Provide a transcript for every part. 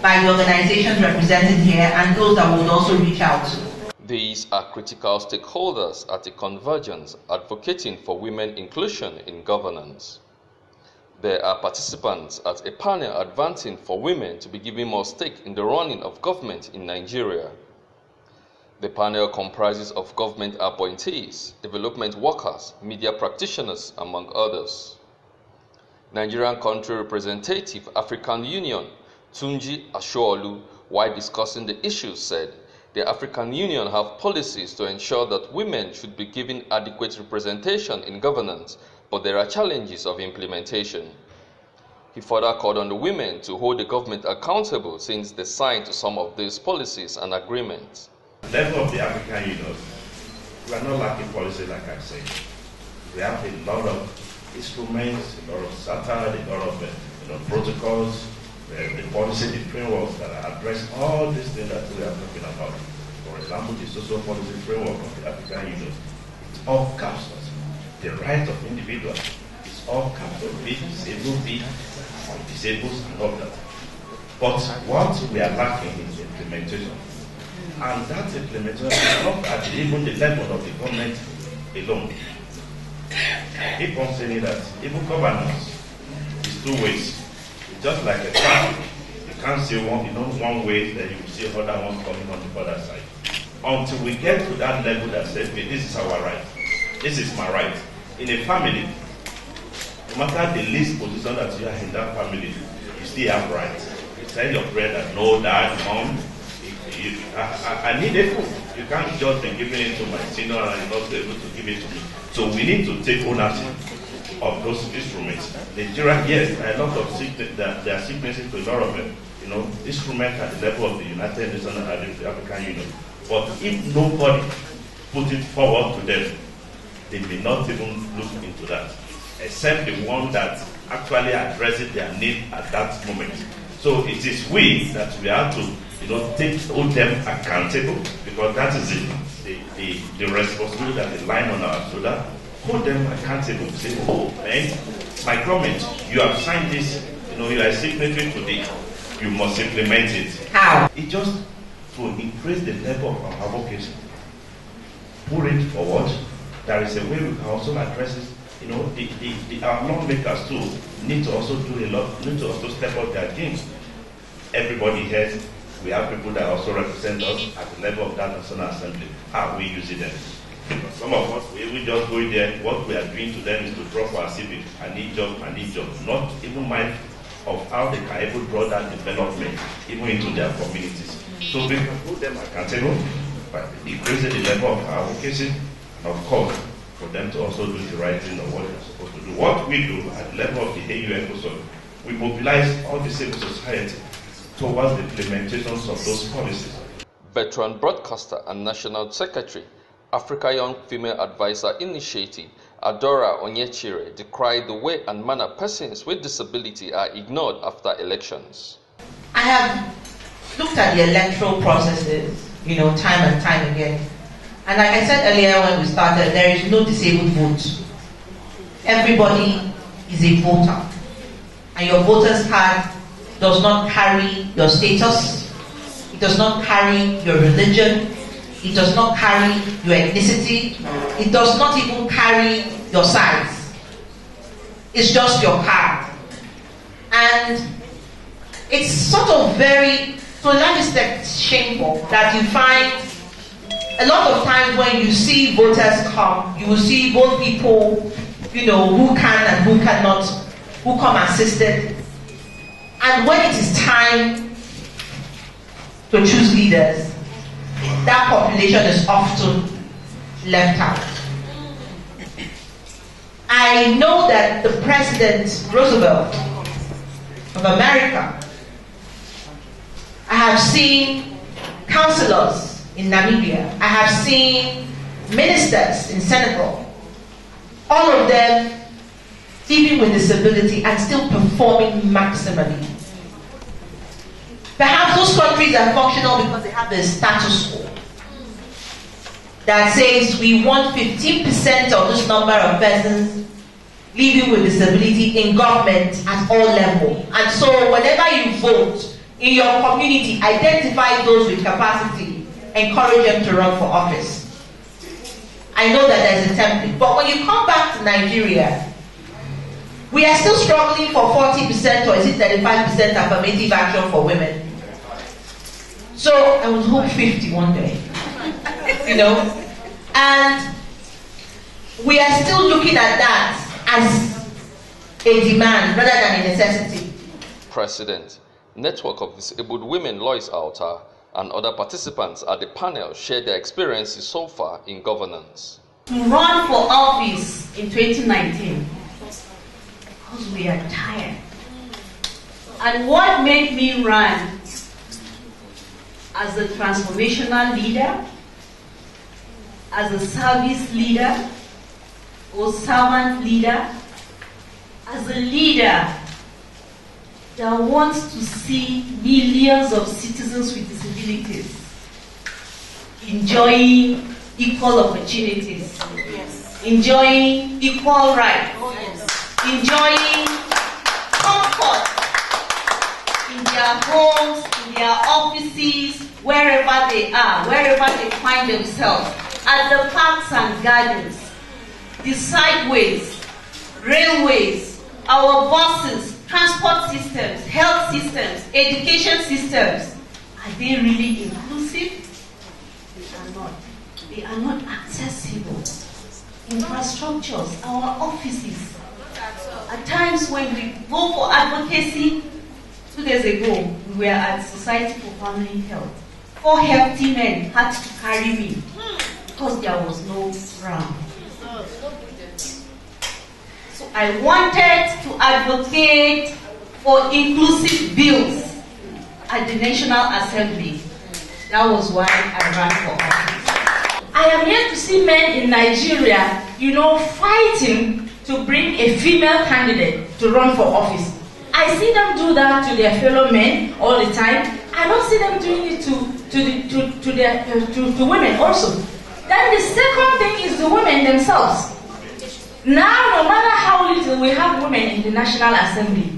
by the organizations represented here and those that would also reach out to. These are critical stakeholders at a convergence advocating for women inclusion in governance. There are participants at a panel advancing for women to be given more stake in the running of government in Nigeria. The panel comprises of government appointees, development workers, media practitioners, among others. Nigerian Country Representative, African Union, Tunji Ashoolu, while discussing the issues, said the African Union have policies to ensure that women should be given adequate representation in governance, but there are challenges of implementation. He further called on the women to hold the government accountable since they signed to some of these policies and agreements. At the level of the African Union, we are not lacking policy, like I said. We have a lot of instruments, a lot of SATA, a lot of protocols, the policy, the frameworks that address all these things that we are talking about. For example, the social policy framework of the African Union, it all captures the right of individuals. It's all captured, be disabled, be disabled, and all that. But what we are lacking is implementation. And that implementation is not at even the level of the government alone. I keep on saying that even governance is two ways. It's just like a car. You can't see one way, then you will see other ones coming on the other side. Until we get to that level that says, okay, this is our right. This is my right. In a family, no matter the least position that you are in that family, you still have rights. You tell your friend that, no, dad, mom, I need a food. You can't just be giving it to my senior and you're not able to give it to me. So we need to take ownership of those instruments. Nigeria, yes, a lot of sickness, there are sicknesses to a lot of them. Instruments at the level of the United Nations and the African Union. But if nobody put it forward to them, they may not even look into that, except the one that actually addresses their need at that moment. So it is we that we have to hold them accountable, because that is the responsibility that is lying on our shoulder. Hold them accountable. Say, oh man, my government, you have signed this, you are a signatory to this, you must implement it. How? It just to increase the level of our advocacy. Put it forward. There is a way we can also address it. Our lawmakers too need to also do a lot, need to also step up their games. Everybody here, we have people that also represent us at the level of that National Assembly. How are we using them? Because some of us, we just go in there, what we are doing to them is to drop our CV. I need job, not even mind of how they can even draw that development even into their communities. So we can hold them accountable by increasing the level of our advocacy, and of course, for them to also do the right thing of what they're supposed to do. What we do at the level of the AU ECOSOC, we mobilize all the civil society towards the implementations of those policies. Veteran broadcaster and National Secretary, Africa Young Female Advisor Initiative, Adora Onyechire, decried the way and manner persons with disability are ignored after elections. I have looked at the electoral processes, time and time again. And like I said earlier when we started, there is no disabled vote. Everybody is a voter. And your voter's card does not carry your status. It does not carry your religion. It does not carry your ethnicity. It does not even carry your size. It's just your card. And it's sort of very, to a large extent, shameful that you find a lot of times when you see voters come, you will see both people, who can and who cannot, who come assisted. And when it is time to choose leaders, that population is often left out. I know that the President Roosevelt of America, I have seen councillors in Namibia, I have seen ministers in Senegal, all of them living with disability and still performing maximally. Perhaps those countries are functional because they have a status quo that says we want 15% of this number of persons living with disability in government at all levels. And so whenever you vote, in your community, identify those with capacity, encourage them to run for office. I know that there's a template, but when you come back to Nigeria, we are still struggling for 40% or is it 35% affirmative action for women. So I would hope 50 one day, and we are still looking at that as a demand rather than a necessity. President, Network of Disabled Women Lois Alta, and other participants at the panel shared their experiences so far in governance. To run for office in 2019 because we are tired. And what made me run as a transformational leader, as a service leader or servant leader, as a leader that wants to see millions of citizens with disabilities enjoying equal opportunities, enjoying equal rights, enjoying comfort in their homes, in their offices, wherever they are, wherever they find themselves, at the parks and gardens, the sideways, railways, our buses, transport systems, health systems, education systems. Are they really inclusive? They are not. They are not accessible. Infrastructures, our offices. At times when we go for advocacy, 2 days ago, we were at Society for Family Health. 4 healthy men had to carry me because there was no ground. So I wanted to advocate for inclusive bills at the National Assembly. That was why I ran for office. I am here to see men in Nigeria, fighting to bring a female candidate to run for office. I see them do that to their fellow men all the time. I don't see them doing it to women also. Then the second thing is the women themselves. Now, no matter how little we have women in the National Assembly,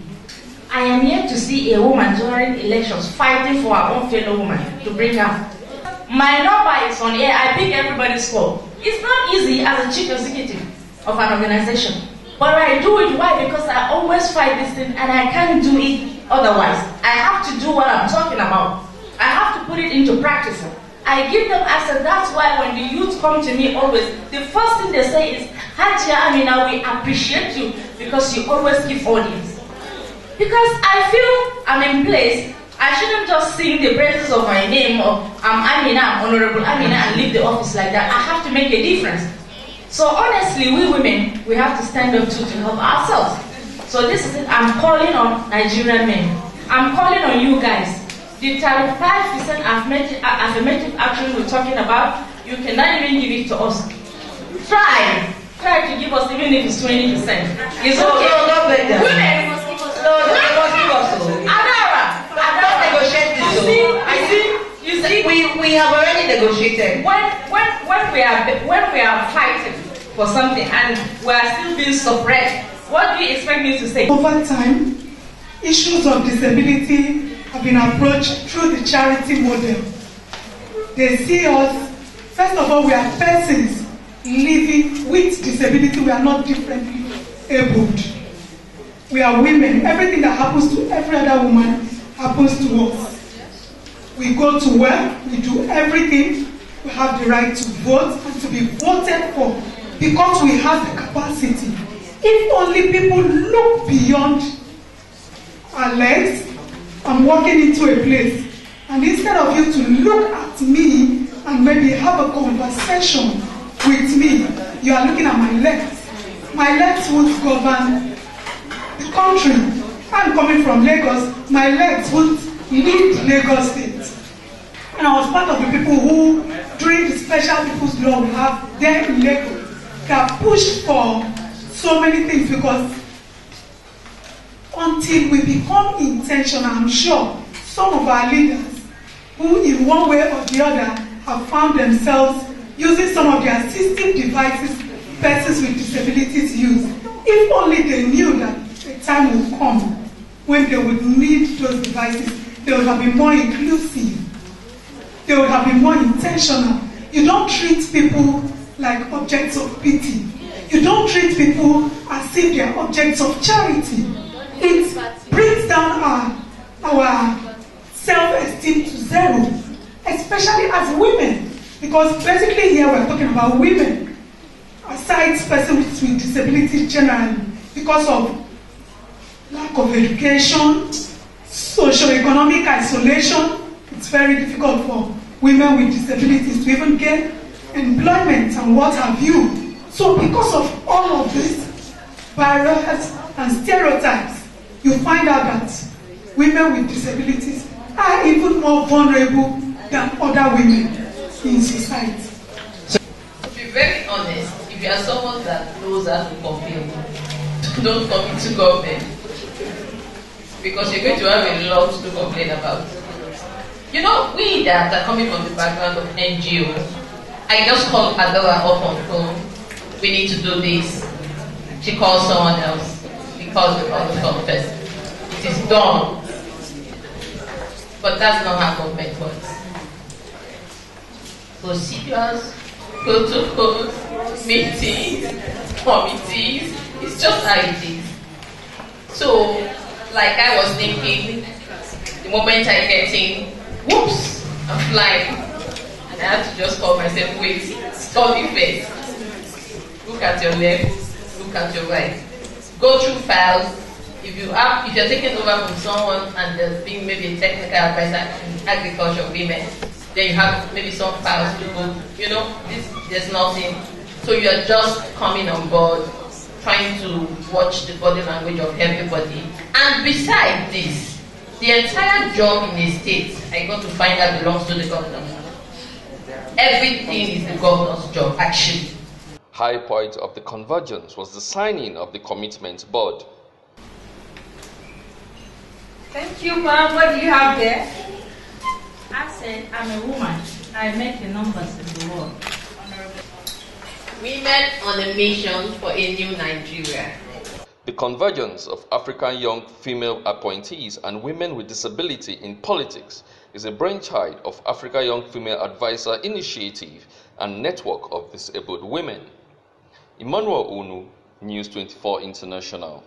I am yet to see a woman during elections fighting for her own fellow woman to bring her. My number is on air. I pick everybody's call. It's not easy as a chief executive of an organization. But I do it. Why? Because I always fight this thing and I can't do it otherwise. I have to do what I'm talking about. I have to put it into practice. I give them access. That's why when the youth come to me always, the first thing they say is, Hajia Amina, we appreciate you because you always give audience. Because I feel I'm in place, I shouldn't just sing the praises of my name or I'm Amina, I'm Honorable Amina and leave the office like that. I have to make a difference. So honestly, we women, we have to stand up to help ourselves. So this is it. I'm calling on Nigerian men. I'm calling on you guys. The 35% affirmative action we're talking about, you cannot even give it to us. Try to give us even if it's 20%. It's okay. No, not like that. Women must give us. No, they must give us. Adara, negotiate this. You see, we have already negotiated. When we are fighting for something and we are still being suppressed, what do you expect me to say? Over time, issues of disability have been approached through the charity model. They see us, first of all, we are persons living with disability. We are not differently abled. We are women. Everything that happens to every other woman happens to us. We go to work, we do everything. We have the right to vote and to be voted for because we have the capacity. If only people look beyond our legs, I'm walking into a place, and instead of you to look at me and maybe have a conversation with me, you are looking at my legs. My legs won't govern the country. I'm coming from Lagos. My legs won't lead Lagos State. And I was part of the people who, during the special people's law we have there in Lagos, that pushed for so many things because until we become intentional, I'm sure some of our leaders who in one way or the other have found themselves using some of the assistive devices persons with disabilities use, if only they knew that a time would come when they would need those devices, they would have been more inclusive. They would have been more intentional. You don't treat people like objects of pity. You don't treat people as if they are objects of charity. It brings down our self-esteem to zero, especially as women, because basically here we're talking about women, aside persons with disabilities generally, because of lack of education, socio-economic isolation. It's very difficult for women with disabilities to even get employment and what have you. So because of all of this barriers and stereotypes, you find out that women with disabilities are even more vulnerable than other women in society. To be very honest, if you are someone that knows how to complain, don't come into government, because you're going to have a lot to complain about. You know, we that are coming from the background of NGO, I just called Adela up on phone. We need to do this. She calls someone else. She calls the other person. It is done. But that's not how government works. Procedures, protocols, meetings, committees, it's just how it is. So, like I was thinking, the moment I get in, whoops, I'm flying. And I had to just call myself, wait, study first. Look at your left, look at your right. Go through files. If you're taking over from someone and there's being maybe a technical advisor in agriculture women, then you have maybe some files to go. You know, there's nothing. So you're just coming on board, trying to watch the body language of everybody. And besides this, the entire job in a state, I got to find out, belongs to the governor. Everything is the governor's job, actually. High point of the convergence was the signing of the commitment board. Thank you, ma'am. What do you have there? I said, I'm a woman. I make the numbers in the world. Women on a mission for a new Nigeria. The convergence of African young female appointees and women with disability in politics is a brainchild of Africa Young Female Advisor Initiative and Network of Disabled Women. Emmanuel Onu, News 24 International.